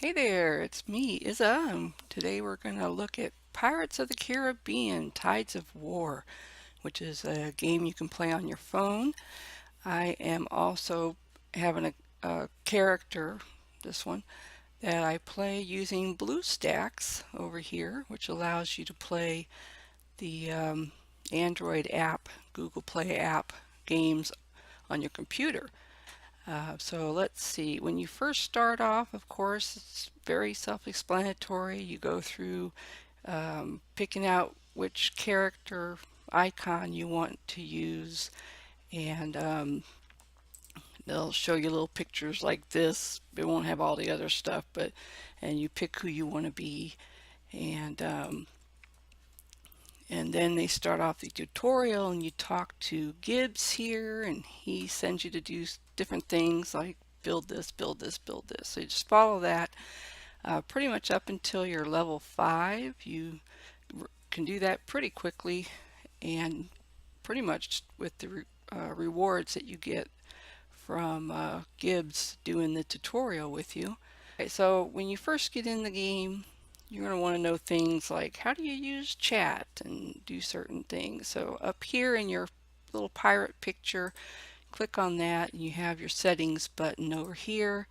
Hey there, it's me, Izza. Today we're going to look at Pirates of the Caribbean Tides of War, which is a game you can play on your phone. I am also having a character, this one, that I play using BlueStacks over here, which allows you to play the Android app, Google Play app games on your computer. So let's see, when you first start off, of course, it's very self-explanatory. You go through picking out which character icon you want to use, and they'll show you little pictures like this. It won't have all the other stuff, but and you pick who you want to be, and and then they start off the tutorial and you talk to Gibbs here and he sends you to do different things like build this, build this, build this. So you just follow that pretty much up until you're level 5. You can do that pretty quickly and pretty much with the rewards that you get from Gibbs doing the tutorial with you. Okay, so when you first get in the game, you're going to want to know things like how do you use chat and do certain things. So up here in your little pirate picture, click on that and you have your settings button over here.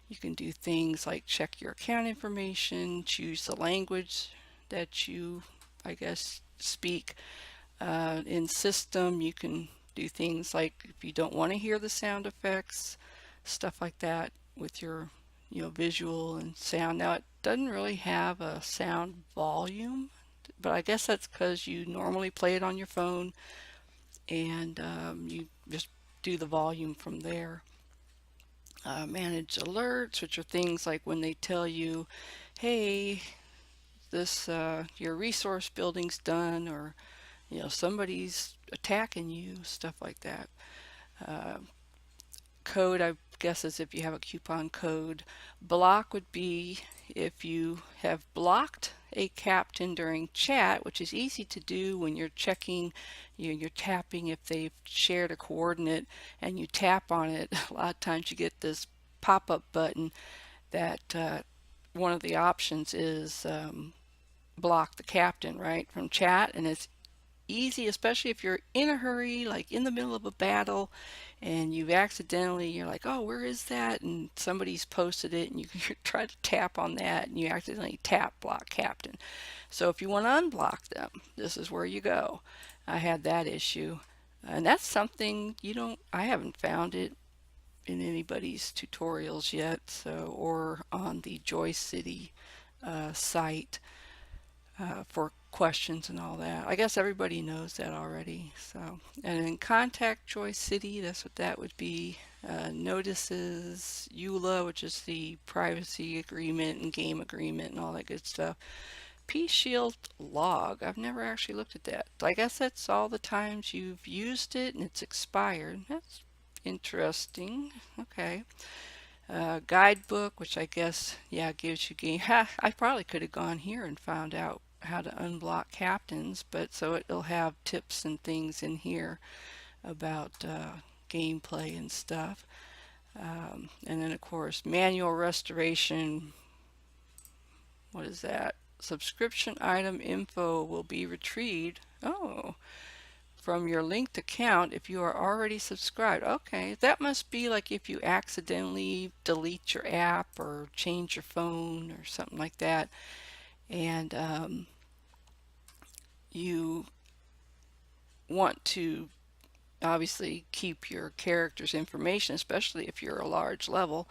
You can do things like check your account information, choose the language that you, I guess, speak. In system, you can do things like if you don't want to hear the sound effects, stuff like that with your visual and sound. Now it doesn't really have a sound volume, but I guess that's because you normally play it on your phone and you just do the volume from there. Manage alerts, which are things like when they tell you, hey, this your resource building's done, or somebody's attacking you, stuff like that. Uh, Code, I guess, is if you have a coupon code. Block would be if you have blocked a captain during chat, which is easy to do when you're checking, you're tapping if they've shared a coordinate and you tap on it. A lot of times you get this pop-up button that one of the options is block the captain, right, from chat, and it's easy, especially if you're in a hurry, like in the middle of a battle, and you're like, oh, where is that? And somebody's posted it, and you try to tap on that, and you accidentally tap block captain. So if you want to unblock them, this is where you go. I had that issue, and that's something I haven't found it in anybody's tutorials yet, so or on the Joy City site for questions and all that. I guess everybody knows that already. So, and then contact Joy City, that's what that would be. Notices, EULA, which is the privacy agreement and game agreement and all that good stuff. Peace Shield log, I've never actually looked at that. I guess that's all the times you've used it and it's expired. That's interesting. Okay. Guidebook, which I guess, yeah, gives you game. I probably could have gone here and found out how to unblock captains, but so it'll have tips and things in here about gameplay and stuff. And then, of course, manual restoration. What is that? Subscription item info will be retrieved. Oh, from your linked account if you are already subscribed. Okay, that must be like if you accidentally delete your app or change your phone or something like that, and you want to obviously keep your character's information, especially if you're a large level.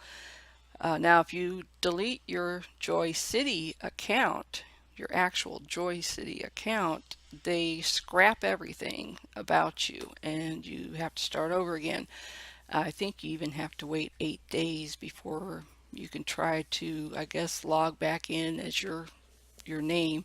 Now, if you delete your Joy City account, your actual Joy City account, they scrap everything about you and you have to start over again. I think you even have to wait 8 days before you can try to, I guess, log back in as your name.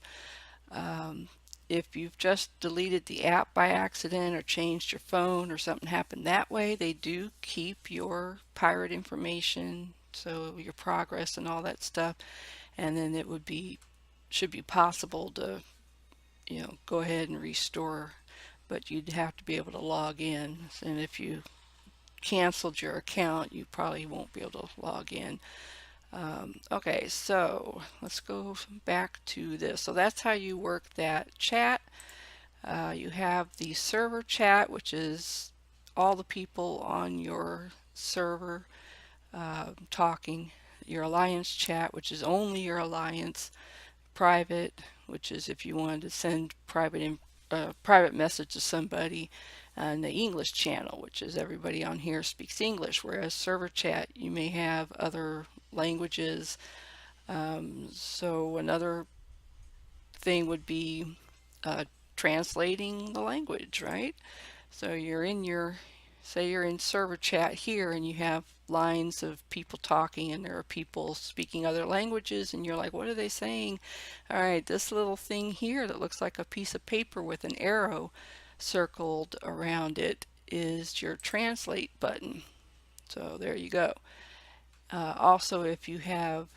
Um, if you've just deleted the app by accident or changed your phone or something happened that way, they do keep your pirate information, so your progress and all that stuff, and then should be possible to go ahead and restore, but you'd have to be able to log in, and if you canceled your account you probably won't be able to log in. Okay, so let's go back to this. So that's how you work that chat. You have the server chat, which is all the people on your server talking. Your alliance chat, which is only your alliance. Private, which is if you wanted to send private message to somebody. And the English channel, which is everybody on here speaks English, whereas server chat, you may have other languages. So another thing would be uh, translating the language, right? So you're in your, say you're in server chat here and you have lines of people talking and there are people speaking other languages and you're like, what are they saying? All right, this little thing here that looks like a piece of paper with an arrow circled around it is your translate button. So there you go. Also, if you have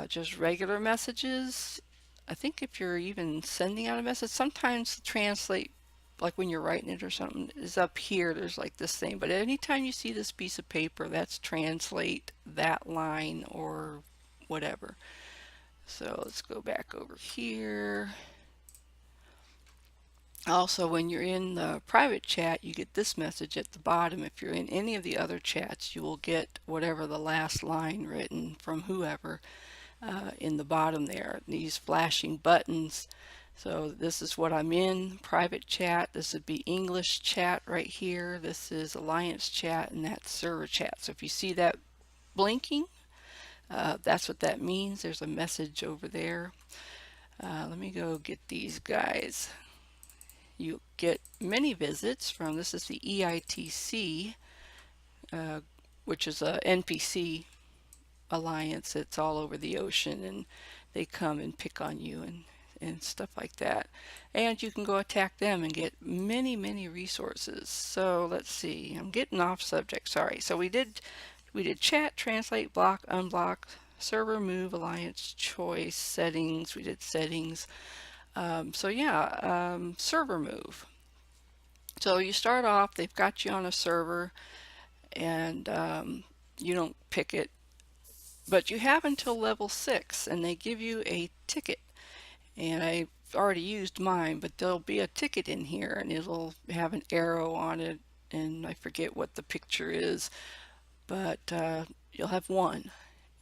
just regular messages, I think if you're even sending out a message, sometimes the translate, like when you're writing it or something, is up here. There's like this thing. But anytime you see this piece of paper, that's translate that line or whatever. So let's go back over here. Also, when you're in the private chat, you get this message at the bottom. If you're in any of the other chats, you will get whatever the last line written from whoever in the bottom there, these flashing buttons. So this is what I'm in, private chat. This would be English chat right here. This is Alliance chat, and that's server chat. So if you see that blinking, that's what that means. There's a message over there. Let me go get these guys. You get many visits from, this is the EITC, which is a NPC alliance. It's all over the ocean and they come and pick on you and stuff like that. And you can go attack them and get many resources. So let's see, I'm getting off subject, sorry. So we did chat, translate, block, unblock, server move, alliance choice, settings. We did settings. So yeah, server move. So you start off, they've got you on a server and you don't pick it, but you have until level 6 and they give you a ticket. And I've already used mine, but there'll be a ticket in here and it'll have an arrow on it and I forget what the picture is, but you'll have one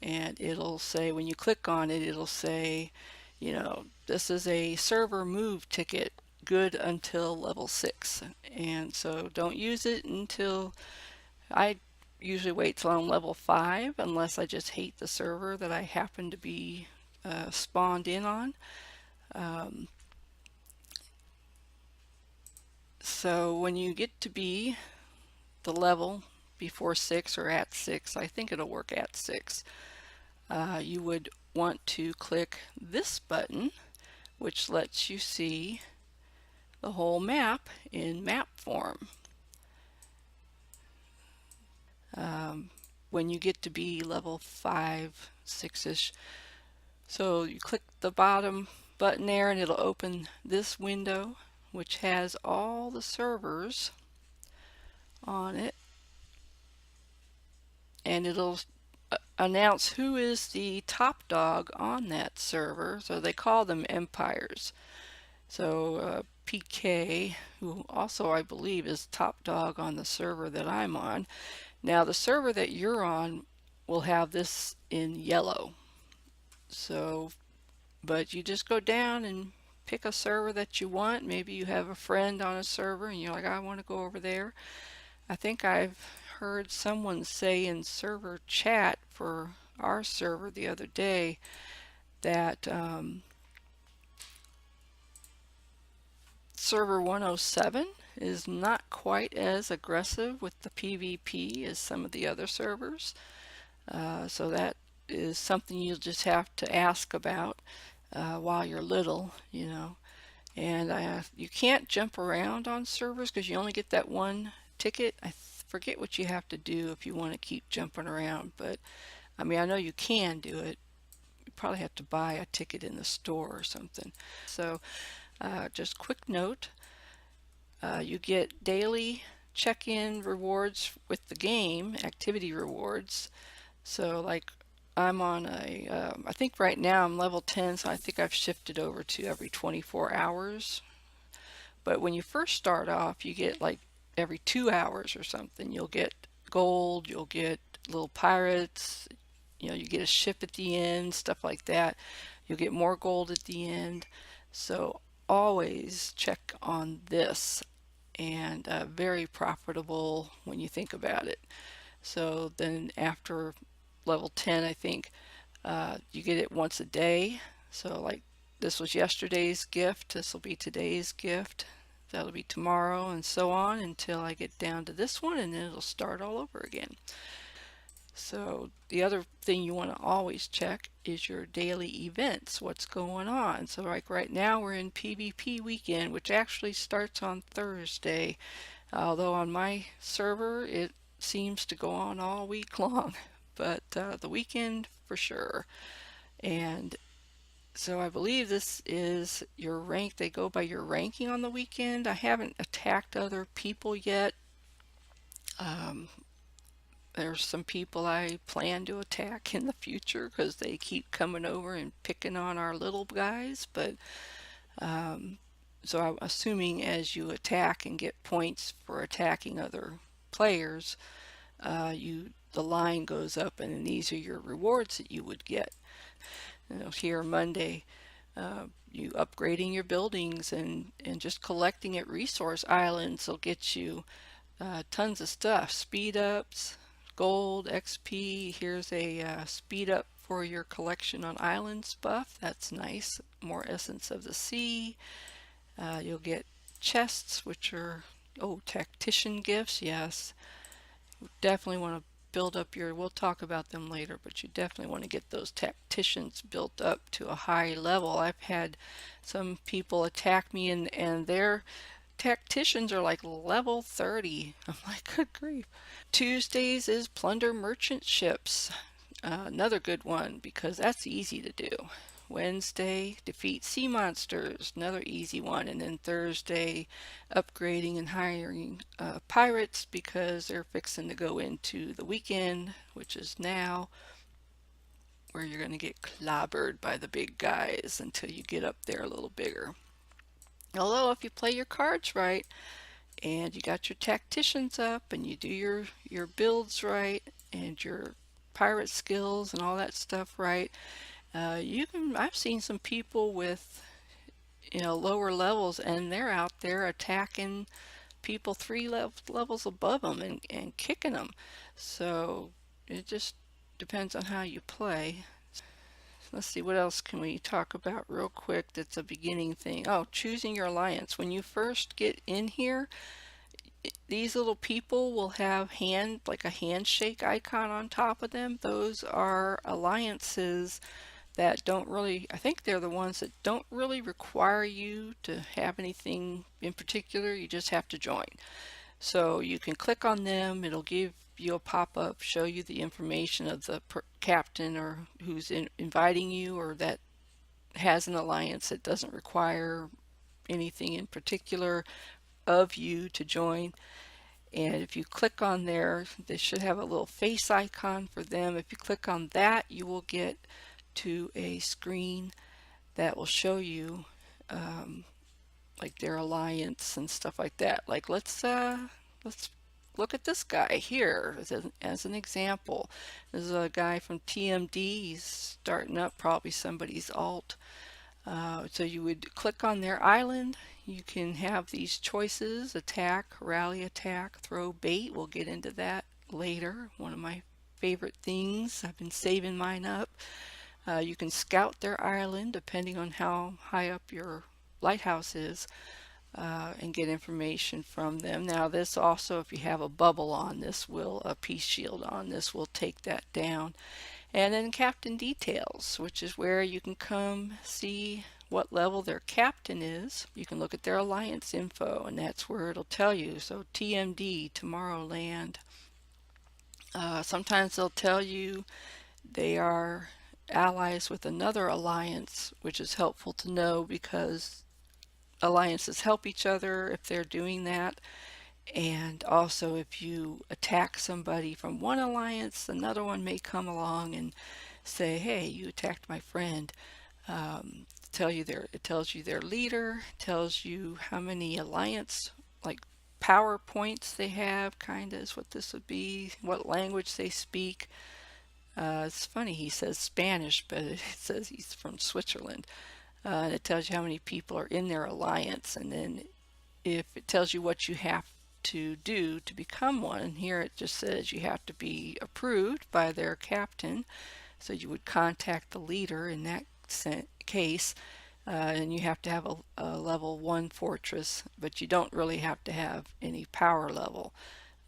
and it'll say, when you click on it, it'll say, you know, this is a server move ticket, good until level 6. And so don't use it until, I usually wait till I'm level 5 unless I just hate the server that I happen to be spawned in on. So when you get to be the level before 6 or at 6, I think it'll work at 6, you would want to click this button, which lets you see the whole map in map form. When you get to be level 5, 6-ish, so you click the bottom button there and it'll open this window, which has all the servers on it, and it'll announce who is the top dog on that server. So they call them empires. So PK, who also I believe is top dog on the server that I'm on. Now the server that you're on will have this in yellow. So, but you just go down and pick a server that you want. Maybe you have a friend on a server and you're like, I want to go over there. I think I've heard someone say in server chat for our server the other day that server 107 is not quite as aggressive with the PvP as some of the other servers. So that is something you'll just have to ask about while you're little, you know. And you can't jump around on servers because you only get that one ticket. I forget what you have to do if you want to keep jumping around, but I mean, I know you can do it. You probably have to buy a ticket in the store or something. So just quick note, you get daily check-in rewards with the game, activity rewards. So like I'm on I think right now I'm level 10, so I think I've shifted over to every 24 hours. But when you first start off, you get like every 2 hours or something. You'll get gold, you'll get little pirates, you get a ship at the end, stuff like that. You'll get more gold at the end. So always check on this, and very profitable when you think about it. So then after level 10, I think you get it once a day. So like this was yesterday's gift, this will be today's gift, that'll be tomorrow, and so on until I get down to this one, and then it'll start all over again. So the other thing you want to always check is your daily events, what's going on. So like right now we're in PvP weekend, which actually starts on Thursday, although on my server it seems to go on all week long, but the weekend for sure. And so I believe this is your rank. They go by your ranking on the weekend. I haven't attacked other people yet. Um, there's some people I plan to attack in the future because they keep coming over and picking on our little guys. But um, so I'm assuming as you attack and get points for attacking other players, the line goes up, and then these are your rewards that you would get. Here Monday, you upgrading your buildings and just collecting at resource islands will get you tons of stuff. Speed ups, gold, XP. Here's a speed up for your collection on islands buff. That's nice. More essence of the sea. You'll get chests, which are, oh, tactician gifts. Yes, definitely want to build up your, we'll talk about them later, but you definitely want to get those tacticians built up to a high level. I've had some people attack me, and their tacticians are like level 30. I'm like, good grief. Tuesdays is plunder merchant ships. Another good one because that's easy to do. Wednesday, defeat sea monsters, another easy one. And then Thursday, upgrading and hiring pirates because they're fixing to go into the weekend, which is now, where you're going to get clobbered by the big guys until you get up there a little bigger. Although if you play your cards right and you got your tacticians up and you do your builds right and your pirate skills and all that stuff right, you can. I've seen some people with lower levels, and they're out there attacking people levels above them and kicking them. So it just depends on how you play. Let's see, what else can we talk about real quick that's a beginning thing. Oh, choosing your alliance. When you first get in here, these little people will have like a handshake icon on top of them. Those are alliances that don't really, I think they're the ones that don't really require you to have anything in particular. You just have to join. So you can click on them. It'll give you a pop-up, show you the information of the captain or who's inviting you, or that has an alliance that doesn't require anything in particular of you to join. And if you click on there, they should have a little face icon for them. If you click on that, you will get to a screen that will show you like their alliance and stuff like that. Like let's look at this guy here as an example. This is a guy from TMD. He's starting up probably somebody's alt. So you would click on their island. You can have these choices: attack, rally attack, throw bait. We'll get into that later. One of my favorite things. I've been saving mine up. You can scout their island depending on how high up your lighthouse is, and get information from them. Now this also, if you have a bubble on, a peace shield on, this will take that down. And then captain details, which is where you can come see what level their captain is. You can look at their alliance info, and that's where it'll tell you. So TMD, Tomorrowland. Sometimes they'll tell you they are allies with another alliance, which is helpful to know because alliances help each other if they're doing that. And also if you attack somebody from one alliance, another one may come along and say, hey, you attacked my friend. It tells you their leader, tells you how many alliance like power points they have, kind of is what this would be, what language they speak. It's funny, he says Spanish, but it says he's from Switzerland. And it tells you how many people are in their alliance, and then if it tells you what you have to do to become one, here it just says you have to be approved by their captain. So you would contact the leader in that case, and you have to have a level 1 fortress, but you don't really have to have any power level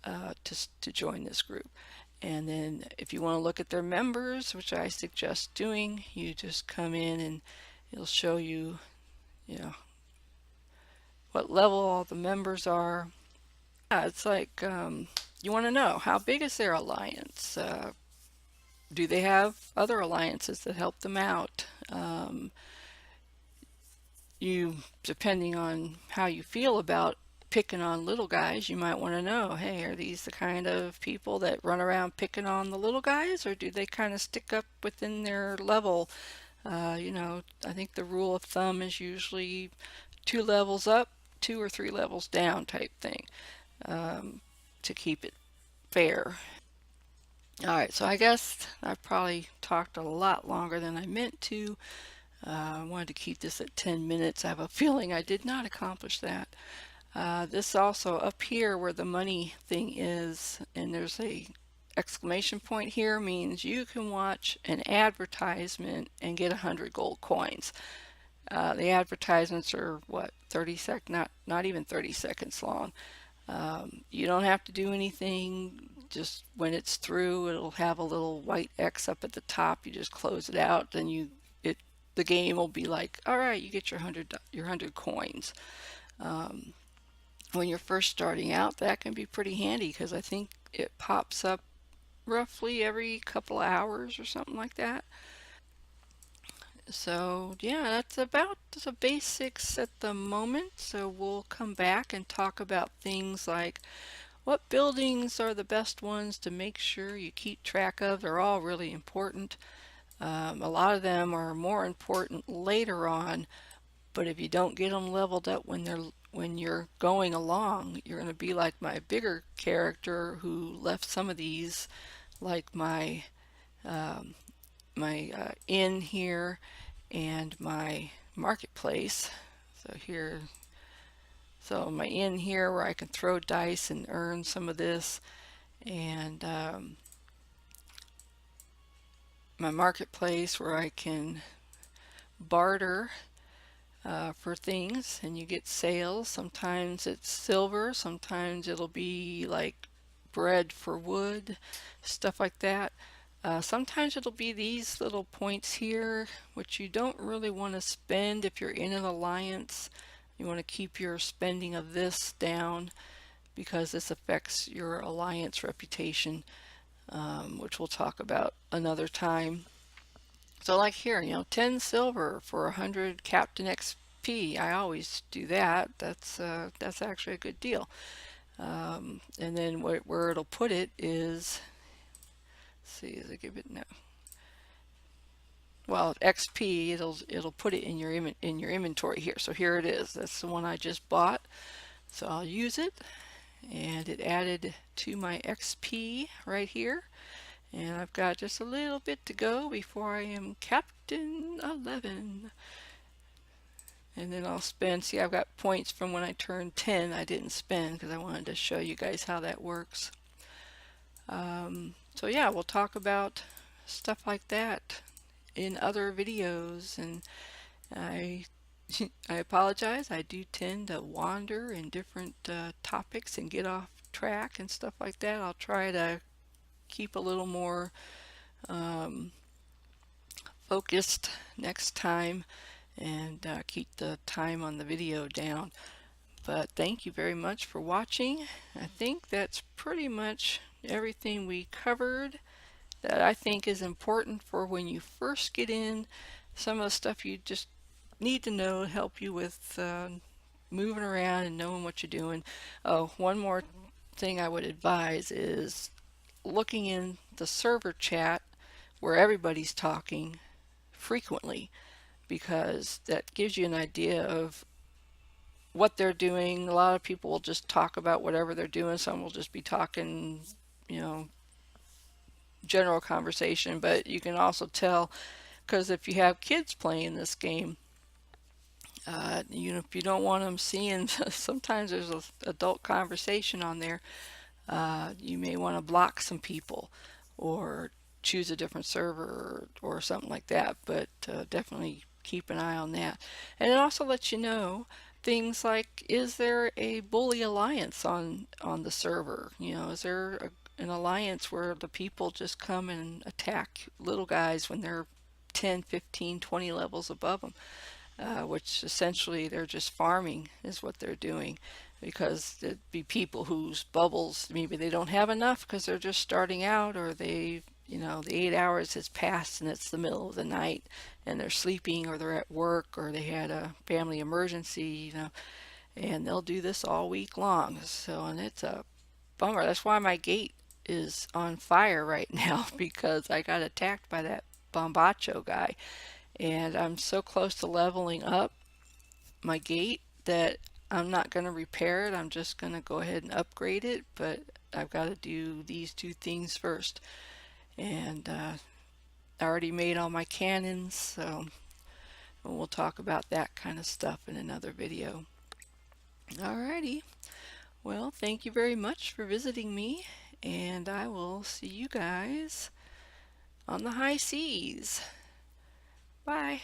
to join this group. And then if you want to look at their members, which I suggest doing, you just come in and it'll show you, you know, what level all the members are. Yeah, it's like you want to know how big is their alliance? Do they have other alliances that help them out? Depending on how you feel about picking on little guys, you might want to know, hey, are these the kind of people that run around picking on the little guys, or do they kind of stick up within their level? I think the rule of thumb is usually 2 levels up, 2 or 3 levels down type thing, to keep it fair. All right, so I guess I've probably talked a lot longer than I meant to. I wanted to keep this at 10 minutes. I have a feeling I did not accomplish that. This also up here where the money thing is, and there's a exclamation point here, means you can watch an advertisement and get 100 gold coins. The advertisements are what, not even 30 seconds long. You don't have to do anything. Just when it's through, it'll have a little white X up at the top. You just close it out, then the game will be like, all right, you get your 100 coins. When you're first starting out, that can be pretty handy because I think it pops up roughly every couple of hours or something like that. So yeah, that's about the basics at the moment. So we'll come back and talk about things like what buildings are the best ones to make sure you keep track of. They're all really important. A lot of them are more important later on, but if you don't get them leveled up when you're going along, you're going to be like my bigger character who left some of these, like um, my inn here and my marketplace. So my inn here where I can throw dice and earn some of this, and my marketplace where I can barter for things and you get sales. Sometimes it's silver, sometimes it'll be like bread for wood, stuff like that. Sometimes it'll be these little points here, which you don't really want to spend if you're in an alliance. You want to keep your spending of this down because this affects your alliance reputation, which we'll talk about another time. So like here, 10 silver for 100 Captain XP. I always do that. That's actually a good deal. And then where it'll put it is, let's see, does it give it no? Well, XP, it'll put it in your inventory here. So here it is. That's the one I just bought. So I'll use it, and it added to my XP right here. And I've got just a little bit to go before I am Captain 11. And then I'll spend, see, I've got points from when I turned 10 I didn't spend because I wanted to show you guys how that works. So yeah, we'll talk about stuff like that in other videos, and I I apologize, I do tend to wander in different topics and get off track and stuff like that. I'll try to keep a little more focused next time and keep the time on the video down. But thank you very much for watching. I think that's pretty much everything we covered that I think is important for when you first get in. Some of the stuff you just need to know to help you with moving around and knowing what you're doing. Oh, one more thing I would advise is looking in the server chat where everybody's talking frequently, because that gives you an idea of what they're doing. A lot of people will just talk about whatever they're doing. Some will just be talking, you know, general conversation, but you can also tell, because if you have kids playing this game, if you don't want them seeing, sometimes there's a adult conversation on there. You may want to block some people or choose a different server, or something like that, but definitely keep an eye on that. And it also lets you know things like, is there a bully alliance on the server? Is there an alliance where the people just come and attack little guys when they're 10, 15, 20 levels above them? Which essentially they're just farming is what they're doing, because there'd be people whose bubbles, maybe they don't have enough because they're just starting out, or the 8 hours has passed and it's the middle of the night and they're sleeping, or they're at work, or they had a family emergency, and they'll do this all week long. So, and it's a bummer. That's why my gate is on fire right now, because I got attacked by that bombacho guy, and I'm so close to leveling up my gate that I'm not going to repair it. I'm just going to go ahead and upgrade it, but I've got to do these two things first. And I already made all my cannons, so we'll talk about that kind of stuff in another video. Alrighty, well, thank you very much for visiting me, and I will see you guys on the high seas. Bye.